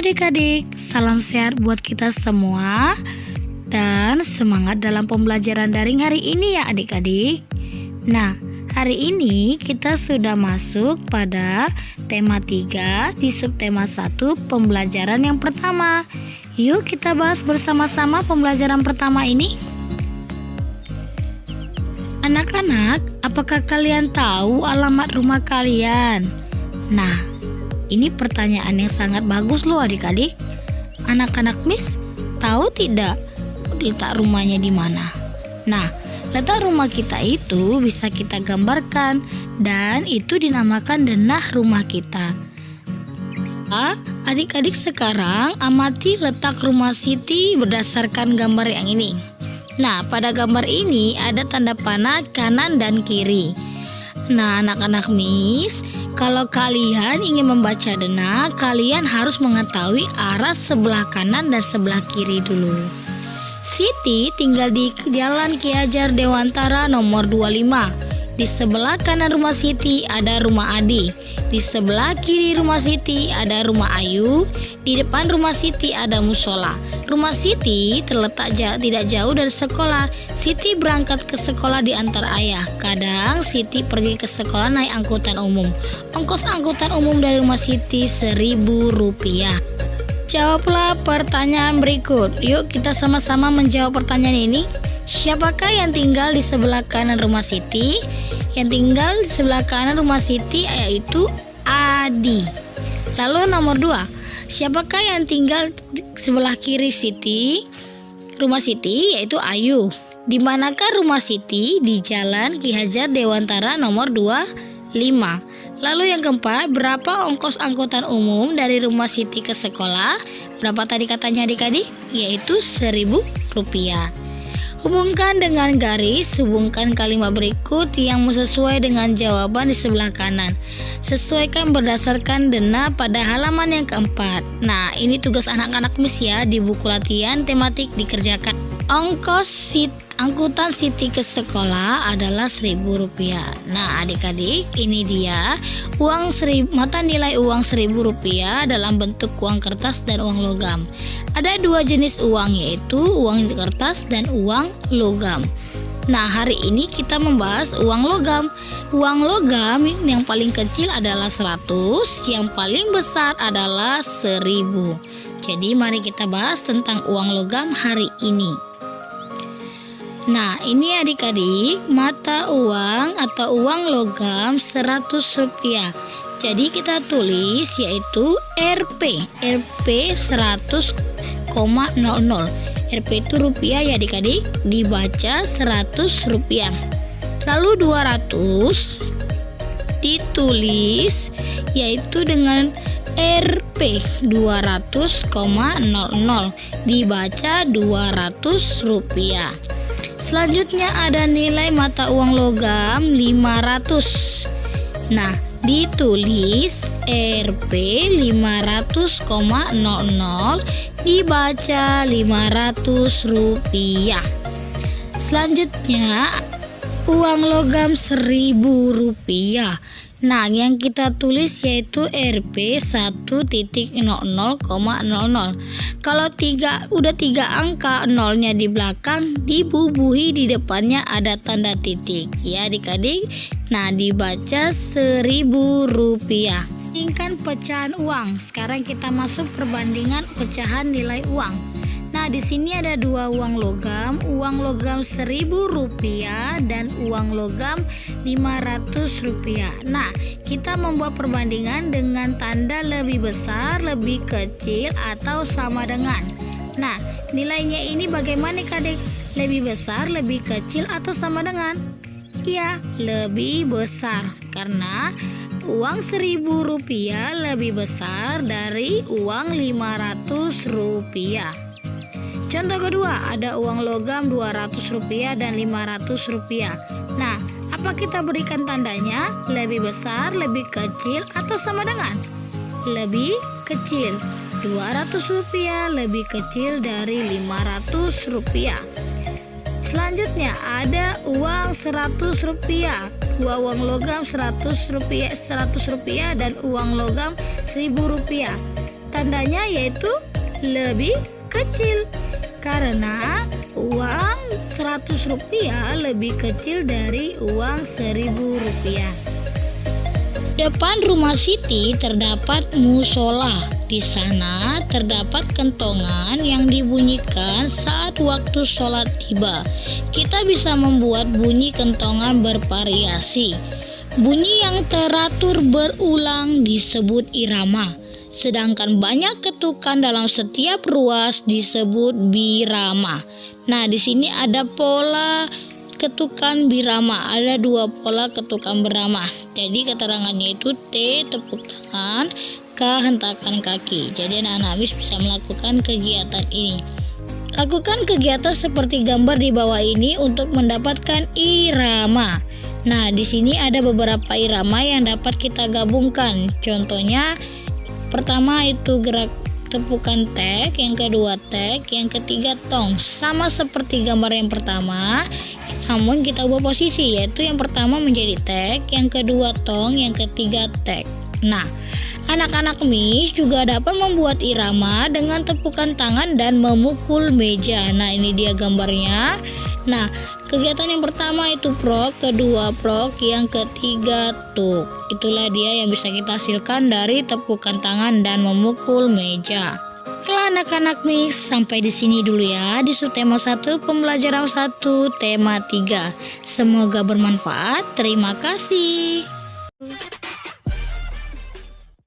adik-adik, salam sehat buat kita semua dan semangat dalam pembelajaran daring hari ini ya adik-adik. Nah, hari ini kita sudah masuk pada tema 3 di subtema 1 pembelajaran yang pertama. Yuk kita bahas bersama-sama pembelajaran pertama ini. Anak-anak, apakah kalian tahu alamat rumah kalian? Nah, ini pertanyaan yang sangat bagus loh adik-adik. Anak-anak Miss tahu tidak letak rumahnya di mana? Nah, letak rumah kita itu bisa kita gambarkan dan itu dinamakan denah rumah kita. Adik-adik sekarang amati letak rumah Siti berdasarkan gambar yang ini. Nah, pada gambar ini ada tanda panah kanan dan kiri. Nah, anak-anak Miss, kalau kalian ingin membaca denah, kalian harus mengetahui arah sebelah kanan dan sebelah kiri dulu. Siti tinggal di Jalan Ki Hajar Dewantara nomor 25. Di sebelah kanan rumah Siti ada rumah Adi. Di sebelah kiri rumah Siti ada rumah Ayu. Di depan rumah Siti ada musola. Rumah Siti terletak tidak jauh dari sekolah. Siti berangkat ke sekolah diantar ayah. Kadang Siti pergi ke sekolah naik angkutan umum. Ongkos angkutan umum dari rumah Siti Rp1.000. Jawablah pertanyaan berikut. Yuk kita sama-sama menjawab pertanyaan ini. Siapakah yang tinggal di sebelah kanan rumah Siti? Yang tinggal di sebelah kanan rumah Siti yaitu Adi. Lalu nomor 2. Siapakah yang tinggal di sebelah kiri Siti? Rumah Siti yaitu Ayu. Di manakah rumah Siti? Di Jalan Ki Hajar Dewantara nomor 25. Lalu yang keempat, berapa ongkos angkutan umum dari rumah Siti ke sekolah? Berapa tadi katanya adik-adik? Yaitu Rp1.000. Hubungkan dengan garis, hubungkan kalimat berikut yang sesuai dengan jawaban di sebelah kanan. Sesuaikan berdasarkan denah pada halaman yang keempat. Nah, ini tugas anak-anak Miss ya, di buku latihan tematik dikerjakan. Ongkos angkutan Siti ke sekolah adalah Rp1.000. Nah, adik-adik, ini dia mata nilai uang Rp1.000 dalam bentuk uang kertas dan uang logam. Ada dua jenis uang, yaitu uang kertas dan uang logam. Nah, hari ini kita membahas uang logam. Uang logam yang paling kecil adalah 100, yang paling besar adalah 1000. Jadi mari kita bahas tentang uang logam hari ini. Nah, ini adik-adik mata uang atau uang logam Rp100. Jadi kita tulis yaitu Rp 100,00. Rp itu rupiah ya adik-adik, dibaca Rp100. Lalu 200 ditulis yaitu dengan Rp 200,00, dibaca Rp200. Selanjutnya ada nilai mata uang logam 500. Nah, ditulis Rp 500,00, dibaca Rp500. Selanjutnya uang logam Rp1.000. Nah, yang kita tulis yaitu Rp 1.00,00. Kalau udah 3 angka nolnya di belakang, dibubuhi di depannya ada tanda titik ya adik-adik. Nah, dibaca Rp1.000. Bandingkan pecahan uang. Sekarang kita masuk perbandingan pecahan nilai uang. Nah, di sini ada dua uang logam Rp1.000 dan uang logam Rp500. Nah, kita membuat perbandingan dengan tanda lebih besar, lebih kecil, atau sama dengan. Nah, nilainya ini bagaimana adik? Lebih besar, lebih kecil, atau sama dengan? Ya, lebih besar karena uang Rp1.000 lebih besar dari uang Rp500. Contoh kedua, ada uang logam Rp200 dan Rp500. Nah, apa kita berikan tandanya? Lebih besar, lebih kecil, atau sama dengan? Lebih kecil. Rp200 lebih kecil dari Rp500. Selanjutnya ada uang Rp100. Dua uang logam Rp100 dan uang logam Rp1.000. tandanya yaitu lebih kecil. Karena uang 100 rupiah lebih kecil dari uang 1000 rupiah. Depan rumah Siti terdapat musola. Di sana terdapat kentongan yang dibunyikan saat waktu sholat tiba. Kita bisa membuat bunyi kentongan bervariasi. Bunyi yang teratur berulang disebut irama. Sedangkan banyak ketukan dalam setiap ruas disebut birama. Nah, di sini ada pola ketukan birama, ada 2 pola ketukan birama. Jadi keterangannya itu T tepuk tangan, K hentakan kaki. Jadi anak-anak bisa melakukan kegiatan ini. Lakukan kegiatan seperti gambar di bawah ini untuk mendapatkan irama. Nah, di sini ada beberapa irama yang dapat kita gabungkan. Contohnya pertama itu gerak tepukan tek, yang kedua tek, yang ketiga tong. Sama seperti gambar yang pertama, namun kita ubah posisi, yaitu yang pertama menjadi tek, yang kedua tong, yang ketiga tek. Nah, anak-anak Miss juga dapat membuat irama dengan tepukan tangan dan memukul meja. Nah, ini dia gambarnya. Nah, kegiatan yang pertama itu prok, kedua prok, yang ketiga tuk. Itulah dia yang bisa kita hasilkan dari tepukan tangan dan memukul meja. Oke anak-anak Miss, sampai di sini dulu ya di subtema 1 pembelajaran 1 tema 3. Semoga bermanfaat. Terima kasih.